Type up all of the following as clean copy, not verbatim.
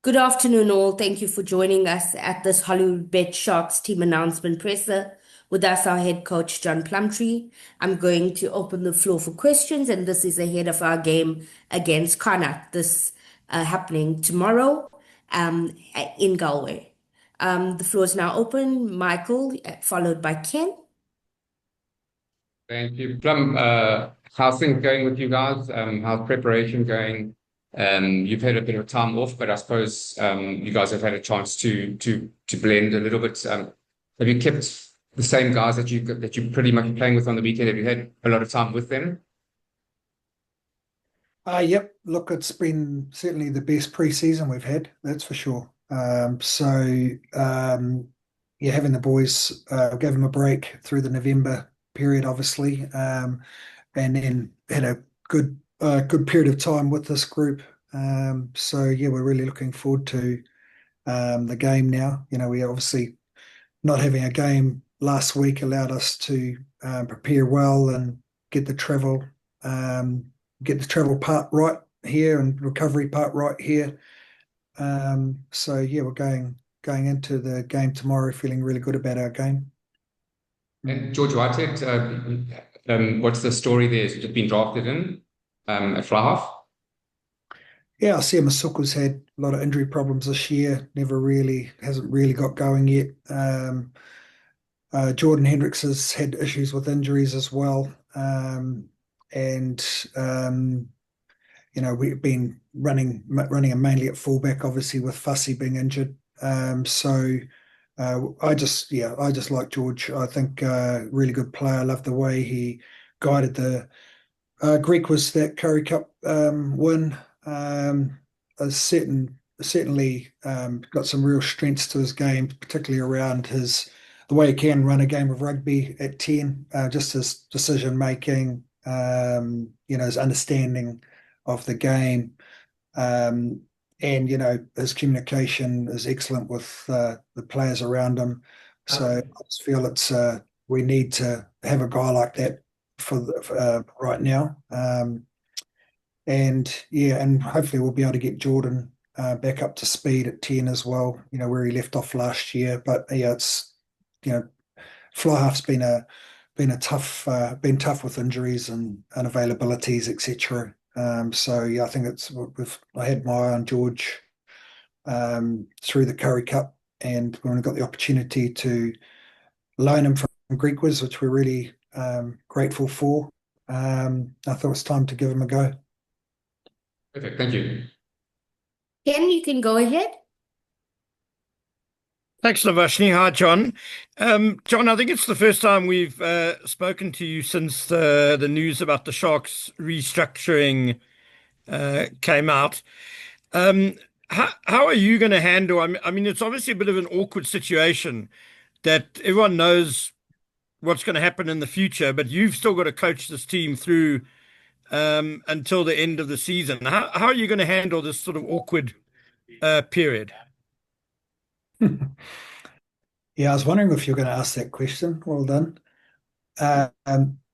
Good afternoon, all. Thank you for joining us at this Hollywood Bet Sharks team announcement presser. With us, our head coach, John Plumtree. I'm going to open the floor for questions, and this is ahead of our game against Connacht, this happening tomorrow in Galway. The floor is now open. Michael, followed by Ken. Thank you. Plum, how's things going with you guys? How's preparation going? You've had a bit of time off, but I suppose you guys have had a chance to blend a little bit. Have you kept the same guys that you pretty much playing with on the weekend? Have you had a lot of time with them? Yep. Look, it's been certainly the best pre-season we've had, that's for sure. Yeah, having the boys gave them a break through the November period, obviously, and then had a good period of time with this group. Yeah, we're really looking forward to the game now. We obviously not having a game last week allowed us to prepare well and get the travel. Get the travel part right here and recovery part right here. Yeah, we're going into the game tomorrow feeling really good about our game. And George Whitehead, what's the story there? Has he just been drafted in at fly half? Yeah, I see Masuku's had a lot of injury problems this year. Hasn't really got going yet. Jordan Hendricks has had issues with injuries as well. And we've been running him mainly at fullback, obviously with Fussy being injured. I just like George. I think really good player. I love the way he guided the Greek was that Curry Cup win. Certainly got some real strengths to his game, particularly around the way he can run a game of rugby at 10, just his decision making, his understanding of the game, and his communication is excellent with the players around him. So I just feel we need to have a guy like that for right now. And hopefully we'll be able to get Jordan back up to speed at 10 as well, where he left off last year. But yeah, it's fly half's been tough with injuries and unavailabilities, etc. Yeah, I think I had my eye on George through the Curry Cup, and when we got the opportunity to loan him from Greek which we're really grateful for, I thought it was time to give him a go. Perfect. Thank you. Ken, you can go ahead. Thanks, Navashni. Hi, John. John, I think it's the first time we've spoken to you since the news about the Sharks restructuring came out. How are you going to handle? I mean, it's obviously a bit of an awkward situation that everyone knows what's going to happen in the future, but you've still got to coach this team through until the end of the season. How are you going to handle this sort of awkward period? Yeah, I was wondering if you're going to ask that question. Well done.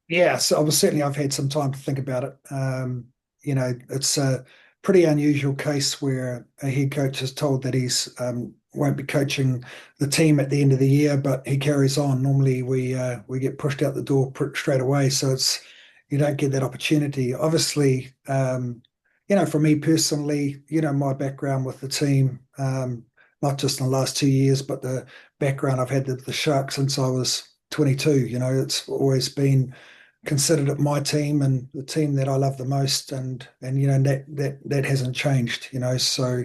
Yeah, so I've had some time to think about it. It's a pretty unusual case where a head coach is told that he's won't be coaching the team at the end of the year, but he carries on. Normally, we get pushed out the door straight away, so you don't get that opportunity. Obviously, for me personally, my background with the team, not just in the last 2 years, but the background I've had with the Sharks since I was 22. It's always been considered my team and the team that I love the most, and that hasn't changed. So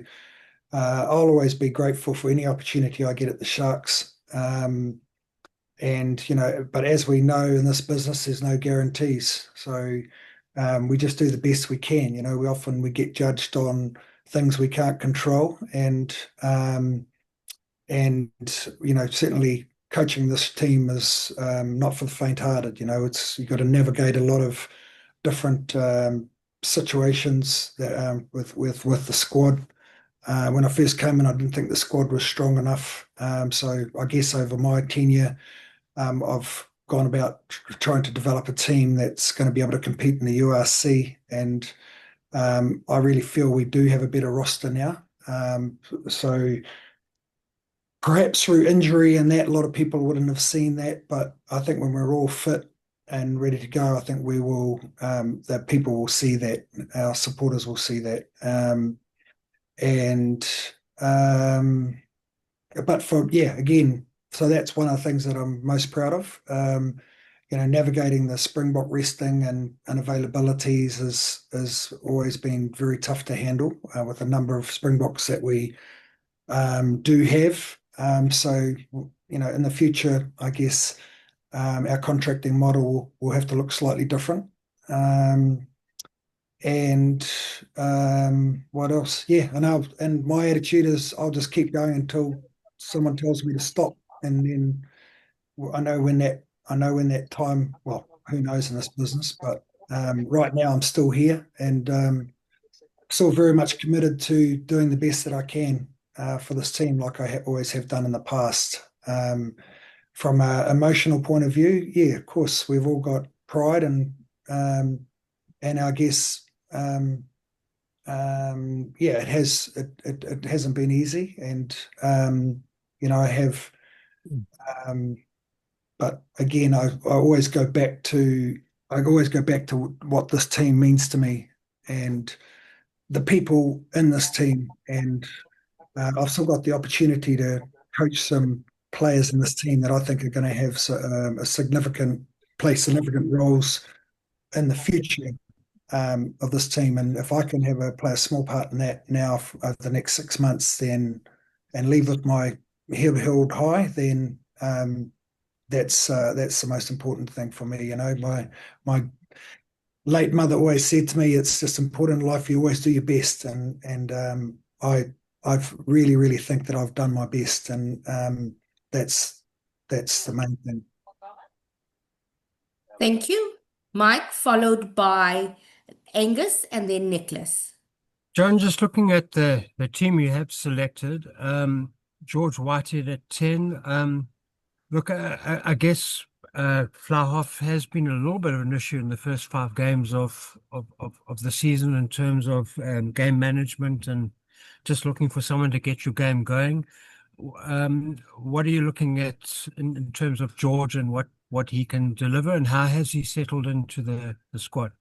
I'll always be grateful for any opportunity I get at the Sharks. But as we know in this business, there's no guarantees. So we just do the best we can. We get judged on things we can't control, and certainly coaching this team is not for the faint-hearted. You've got to navigate a lot of different situations with the squad. When I first came in, I didn't think the squad was strong enough. So I guess over my tenure, I've gone about trying to develop a team that's going to be able to compete in the URC, and I really feel we do have a better roster now. So perhaps through injury and that, a lot of people wouldn't have seen that. But I think when we're all fit and ready to go, I think we will, that people will see that, our supporters will see that. And but for yeah, again, so that's one of the things that I'm most proud of. Navigating the Springbok resting and unavailabilities has always been very tough to handle with a number of Springboks that we do have. So in the future, I guess our contracting model will have to look slightly different. Um, and what else? Yeah, and my attitude is I'll just keep going until someone tells me to stop, and then I know when that time. Well, who knows in this business, but right now I'm still here and still very much committed to doing the best that I can for this team, like I always have done in the past. From an emotional point of view, yeah, of course, we've all got pride and I guess yeah, it hasn't been easy, and I have, um, but again, I always go back to what this team means to me and the people in this team, and I've still got the opportunity to coach some players in this team that I think are going to have significant roles in the future of this team. And if I can play a small part in that now over the next 6 months, then and leave with my head held high, then that's the most important thing for me. My late mother always said to me, "It's just important in life. You always do your best," and I've really think that I've done my best, and that's that's the main thing. Thank you. Mike, followed by Angus and then Nicholas. John, just looking at the team you have selected, George Whitehead at 10. Look, I guess Flahoff has been a little bit of an issue in the first 5 games of the season in terms of game management and just looking for someone to get your game going. What are you looking at in terms of George and what he can deliver, and how has he settled into the squad?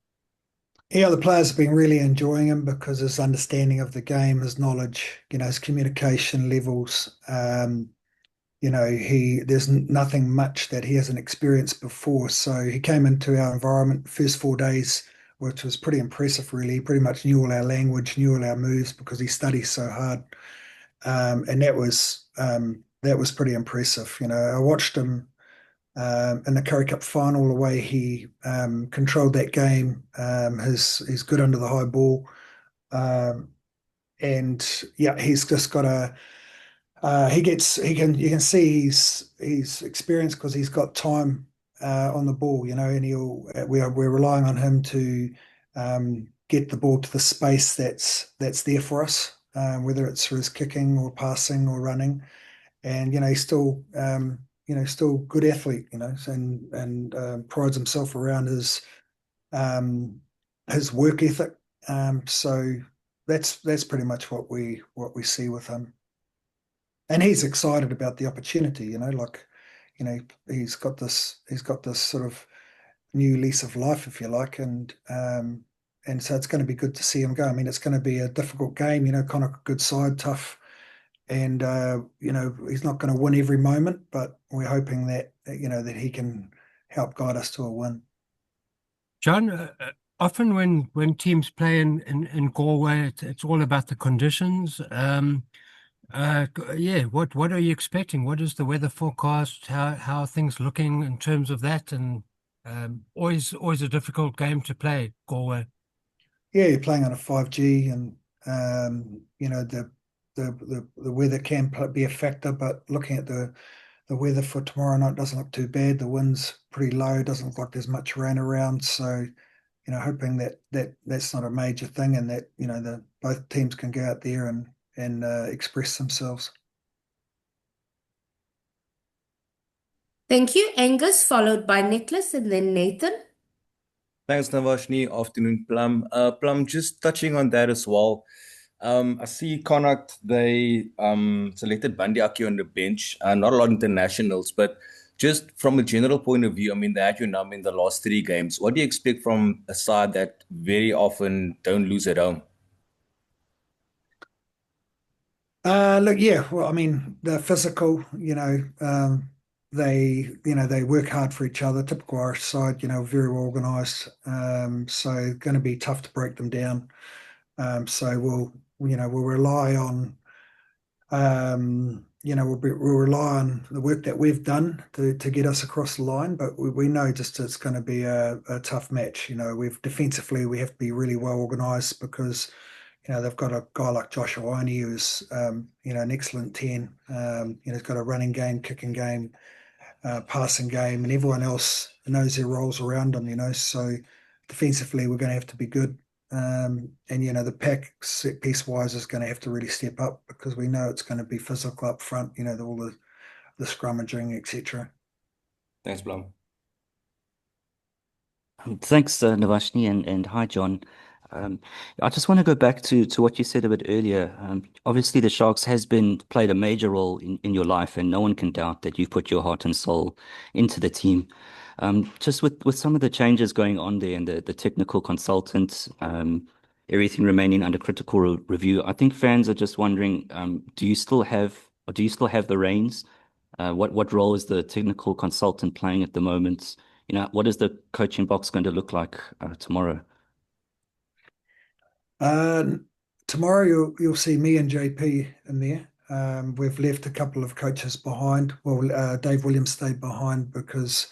Yeah, the players have been really enjoying him because his understanding of the game, his knowledge, his communication levels. There's nothing much that he hasn't experienced before. So he came into our environment the first 4 days, which was pretty impressive, really. He pretty much knew all our language, knew all our moves because he studies so hard. And that was pretty impressive. I watched him in the Currie Cup final, the way he controlled that game. He's good under the high ball. And yeah, he's just got a you can see he's experienced because he's got time on the ball, and we're relying on him to get the ball to the space that's there for us, whether it's through his kicking or passing or running, and he's still good athlete, and prides himself around his work ethic. So that's pretty much what we see with him. And he's excited about the opportunity, he's got this sort of new lease of life, if you like, and so it's going to be good to see him go. I mean, it's going to be a difficult game, kind of good side, tough, and he's not going to win every moment, but we're hoping that he can help guide us to a win. John, often when teams play in Galway, it's all about the conditions. Yeah, what are you expecting? What is the weather forecast? How are things looking in terms of that? And always a difficult game to play, Galway. Yeah, you're playing on a 5G, and the weather can be a factor. But looking at the weather for tomorrow night doesn't look too bad. The wind's pretty low. Doesn't look like there's much rain around. So hoping that's not a major thing, and that both teams can go out there and express themselves. Thank you, Angus, followed by Nicholas and then Nathan. Thanks, Navashni. Afternoon, Plum. Plum, just touching on that as well. I see Connacht, they selected Bandi Aki on the bench. Not a lot of internationals, but just from a general point of view, I mean, they had you numb in the last three games. What do you expect from a side that very often don't lose at home? Look, yeah, well, I mean, they're physical, they work hard for each other. Typical Irish side, very well organised. So going to be tough to break them down. So we'll rely on, we'll rely on the work that we've done to get us across the line. But we know just it's going to be a tough match. We've defensively we have to be really well organised because they've got a guy like Josh Ioane who's an excellent 10. He's got a running game, kicking game, passing game, and everyone else knows their roles around them. So defensively we're going to have to be good. And the pack set piece wise is going to have to really step up because we know it's going to be physical up front. All the scrummaging, etc. Thanks, Blum. Thanks, Navashni, and hi, John. Um, I just want to go back to what you said a bit earlier. Obviously, the Sharks has been played a major role in your life, and no one can doubt that you've put your heart and soul into the team. Just with some of the changes going on there and the technical consultants, everything remaining under critical review, I think fans are just wondering, do you still have the reins? What role is the technical consultant playing at the moment? What is the coaching box going to look like tomorrow? Tomorrow you'll see me and JP in there. We've left a couple of coaches behind. Well, Dave Williams stayed behind because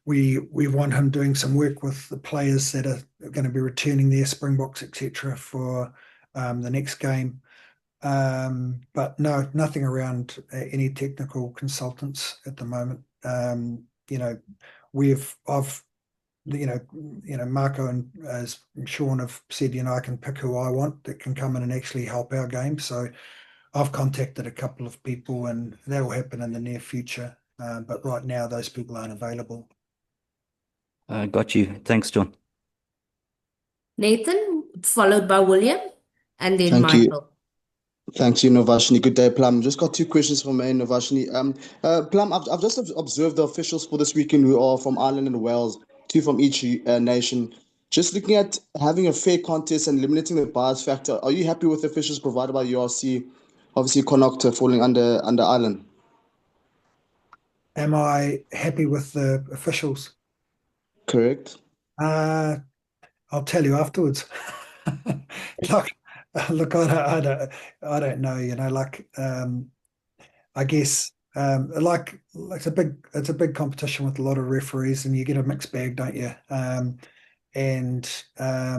we want him doing some work with the players that are going to be returning their Springboks, etc., for the next game. But no, nothing around any technical consultants at the moment. I've Marco and as Sean have said, I can pick who I want that can come in and actually help our game. So I've contacted a couple of people, and that will happen in the near future. But right now, those people aren't available. Got you. Thanks, John. Nathan, followed by William, and then Thank you. Michael. Thanks you, Novashni. Good day, Plum. Just got two questions from me, Novashni. Plum, I've just observed the officials for this weekend who are from Ireland and Wales, two from each nation. Just looking at having a fair contest and eliminating the bias factor, are you happy with the officials provided by URC? Obviously, Connacht falling under Ireland. Am I happy with the officials? Correct. I'll tell you afterwards. Look, I don't know. I guess it's a big competition with a lot of referees, and you get a mixed bag, don't you? And I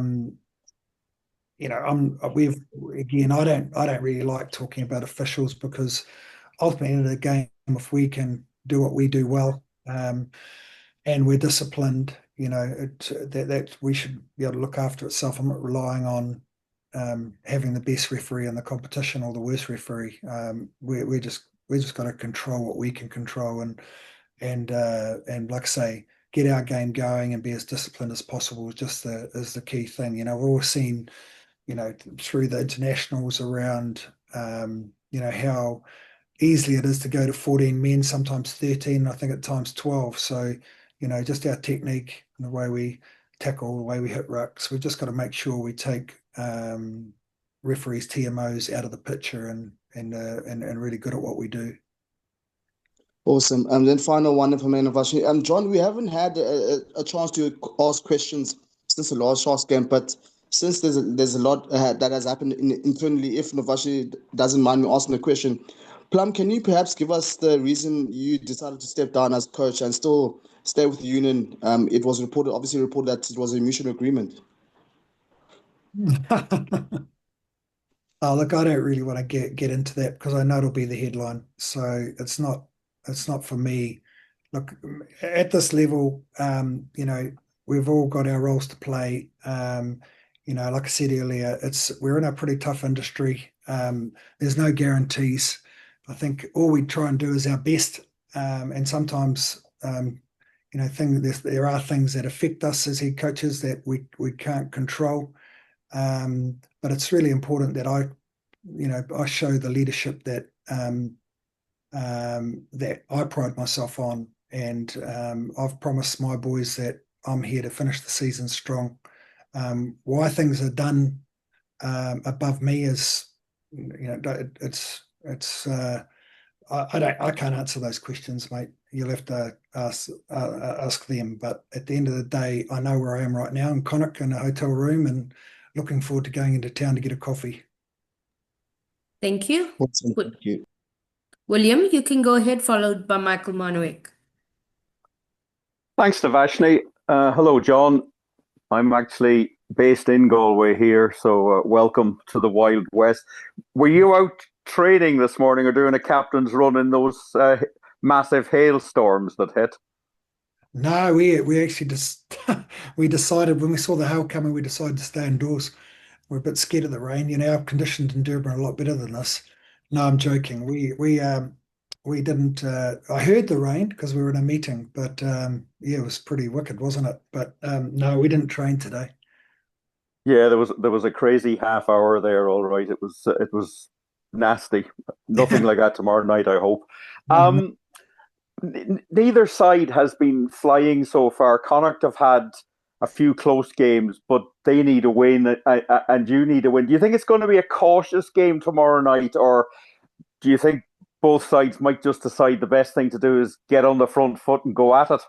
don't really like talking about officials because ultimately in the game, if we can do what we do well, and we're disciplined, that we should be able to look after itself. I'm not relying on having the best referee in the competition or the worst referee. We just got to control what we can control, and like I say, get our game going and be as disciplined as possible is the key thing. We've all seen, through the internationals around, how easily it is to go to 14 men, sometimes 13, I think at times 12. So, just our technique and the way we tackle, the way we hit rucks, we've just got to make sure we take referees' TMOs out of the picture and really good at what we do. Awesome. And then final one from Novashni. John, we haven't had a chance to ask questions since the last Sharks game, but since there's a lot that has happened internally, if Novashni doesn't mind me asking a question, Plum, can you perhaps give us the reason you decided to step down as coach and still stay with the union? It was obviously reported that it was a mutual agreement. Oh, look, I don't really want to get into that because I know it'll be the headline. So it's not for me. Look, at this level, we've all got our roles to play. Like I said earlier, we're in a pretty tough industry. There's no guarantees. I think all we try and do is our best. And sometimes, there are things that affect us as head coaches that we can't control. But it's really important that I I show the leadership that that I pride myself on, and I've promised my boys that I'm here to finish the season strong. Why things are done above me is, it's I can't answer those questions, mate. You'll have to ask them. But at the end of the day, I know where I am right now in Connacht in a hotel room, and looking forward to going into town to get a coffee. Thank you. Awesome. Thank you. William, you can go ahead, followed by Michael Monowick. Thanks, Devashni. Hello, John. I'm actually based in Galway here, so welcome to the Wild West. Were you out training this morning or doing a captain's run in those massive hailstorms that hit? No, we actually just we decided when we saw the hail coming, we decided to stay indoors. We're a bit scared of the rain. Our conditions in Durban are a lot better than this. No, I'm joking. We didn't. I heard the rain because we were in a meeting, but yeah, it was pretty wicked, wasn't it? But no, we didn't train today. Yeah, there was a crazy half hour there. All right, it was nasty. Nothing like that tomorrow night, I hope. No, Neither side has been flying so far. Connacht have had a few close games, but they need a win, and you need a win. Do you think it's going to be a cautious game tomorrow night, or do you think both sides might just decide the best thing to do is get on the front foot and go at it?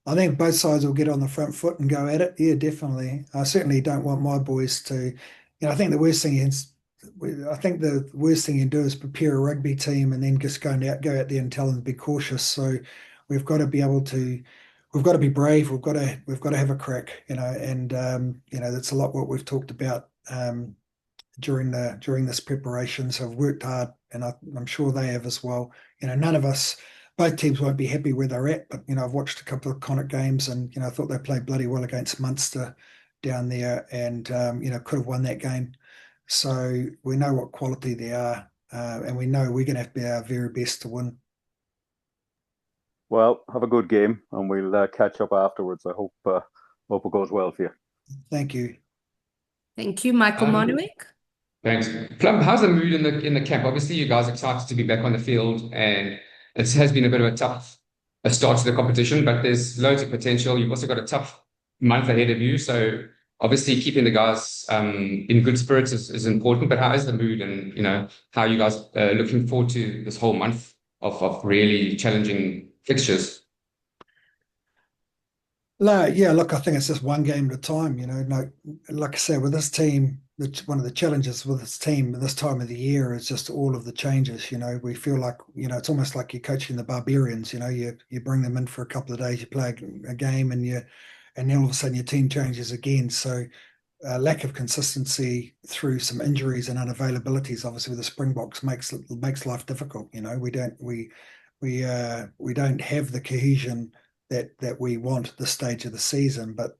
I think both sides will get on the front foot and go at it. Yeah, definitely. I certainly don't want my boys to. I think the worst thing is, I think the worst thing you can do is prepare a rugby team and then just go out there and tell them to be cautious. So we've got to be able to, we've got to be brave. We've got to have a crack. And that's a lot what we've talked about during this preparation. So I've worked hard, and I'm sure they have as well. None of us, both teams won't be happy where they're at, but I've watched a couple of Connacht games, and I thought they played bloody well against Munster down there, and could have won that game. So we know what quality they are, and we know we're going to have to be our very best to win. Well, have a good game, and we'll catch up afterwards. I hope it goes well for you. Thank you. Thank you, Michael Monowick. Thanks. Plum, how's the mood in the camp? Obviously, you guys are excited to be back on the field, and it has been a bit of a tough start to the competition, but there's loads of potential. You've also got a tough month ahead of you, so obviously keeping the guys in good spirits is important. But how is the mood, and how are you guys looking forward to this whole month of really challenging fixtures? Yeah, look, I think it's just one game at a time. Like I said, with this team, one of the challenges with this team at this time of the year is just all of the changes. We feel like it's almost like you're coaching the barbarians. You bring them in for a couple of days, you play a game, and then all of a sudden your team changes again. So lack of consistency through some injuries and unavailabilities, obviously with the Springboks, makes life difficult. We don't have the cohesion that we want at this stage of the season. But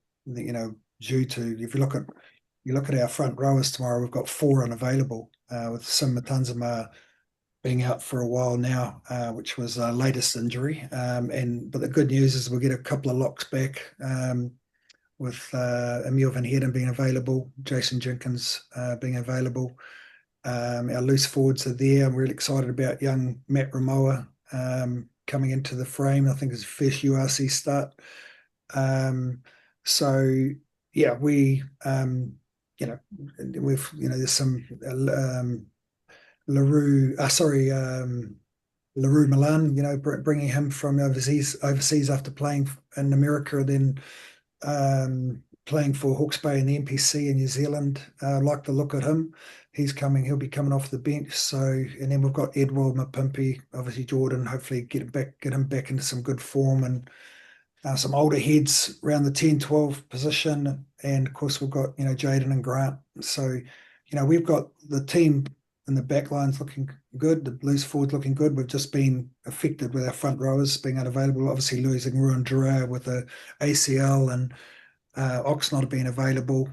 due to, if you look at our front rowers tomorrow, we've got 4 unavailable, with Sim Matanzima being out for a while now, which was our latest injury. But the good news is we'll get a couple of locks back, with Emil van Heerden being available, Jason Jenkins being available. Our loose forwards are there. I'm really excited about young Matt Ramoa coming into the frame. I think it's his first URC start. So yeah, we've there's some Leroux Milan, bringing him from overseas after playing in America, then playing for Hawke's Bay in the NPC in New Zealand. I like the look at him. He'll be coming off the bench. So, and then we've got Edward Mapimpi, obviously Jordan, hopefully get him back into some good form, and some older heads around the 10-12 position. And of course we've got, Jaden and Grant. So, we've got the team in the back lines looking good, the loose forward looking good. We've just been affected with our front rowers being unavailable, obviously losing Ruan Duran with the ACL, and Ox not being available,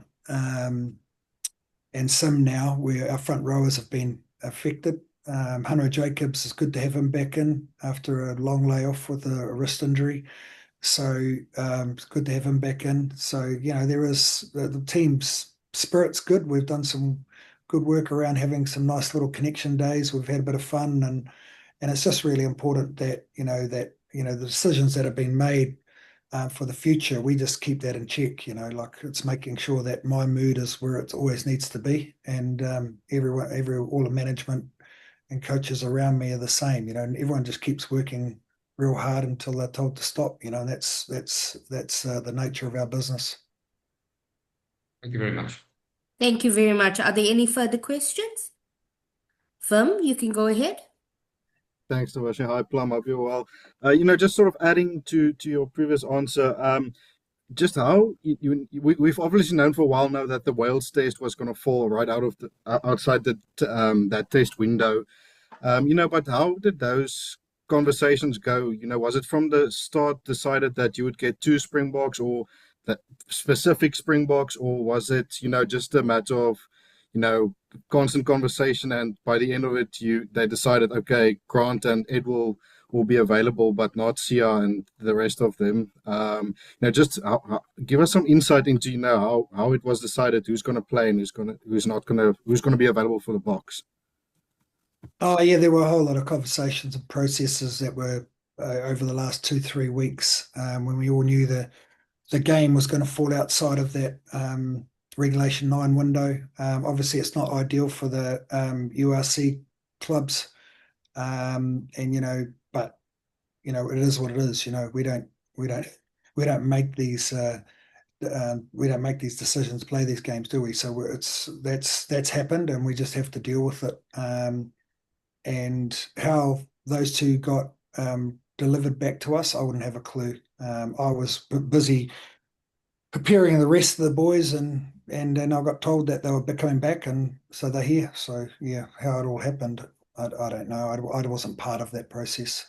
and Sim now, where our front rowers have been affected. Hunter Jacobs, is good to have him back in after a long layoff with a wrist injury. So it's good to have him back in. So, there is the team's spirit's good. We've done some good work around having some nice little connection days. We've had a bit of fun, and it's just really important that the decisions that have been made for the future, we just keep that in check. Like it's making sure that my mood is where it always needs to be, and all the management and coaches around me are the same. And everyone just keeps working real hard until they're told to stop. And that's the nature of our business. Thank you very much. Thank you very much. Are there any further questions? Firm, you can go ahead. Thanks, Tavashi. Hi, Plum. Hope you're well. Just sort of adding to your previous answer, just how we've obviously known for a while now that the Wales test was going to fall right out of outside that test window. But how did those conversations go? Was it from the start decided that you would get 2 Springboks or that specific Springboks, or was it, just a matter of, constant conversation, and by the end of it, they decided, okay, Grant and Ed will be available, but not Sia and the rest of them. Just give us some insight into how it was decided who's going to play and who's not going to be available for the box. Oh yeah, there were a whole lot of conversations and processes that were over the last 2-3 weeks when we all knew the game was going to fall outside of that Regulation 9 window. Obviously, it's not ideal for the URC clubs, but it is what it is. We don't make these decisions, play these games, do we? So that's happened, and we just have to deal with it. And how those 2 got delivered back to us, I wouldn't have a clue. I was busy preparing the rest of the boys, and then I got told that they were coming back, and so they're here. So yeah, how it all happened, I don't know. I wasn't part of that process.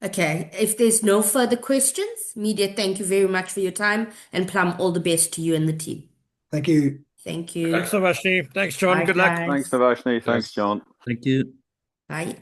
Okay, if there's no further questions, media, thank you very much for your time, and Plum, all the best to you and the team. Thank you. Thank you. Thanks, Tavashi. Thanks, John. Bye, Good luck. guys. Thanks, Tavashni. Thanks, John. Thank you. Bye.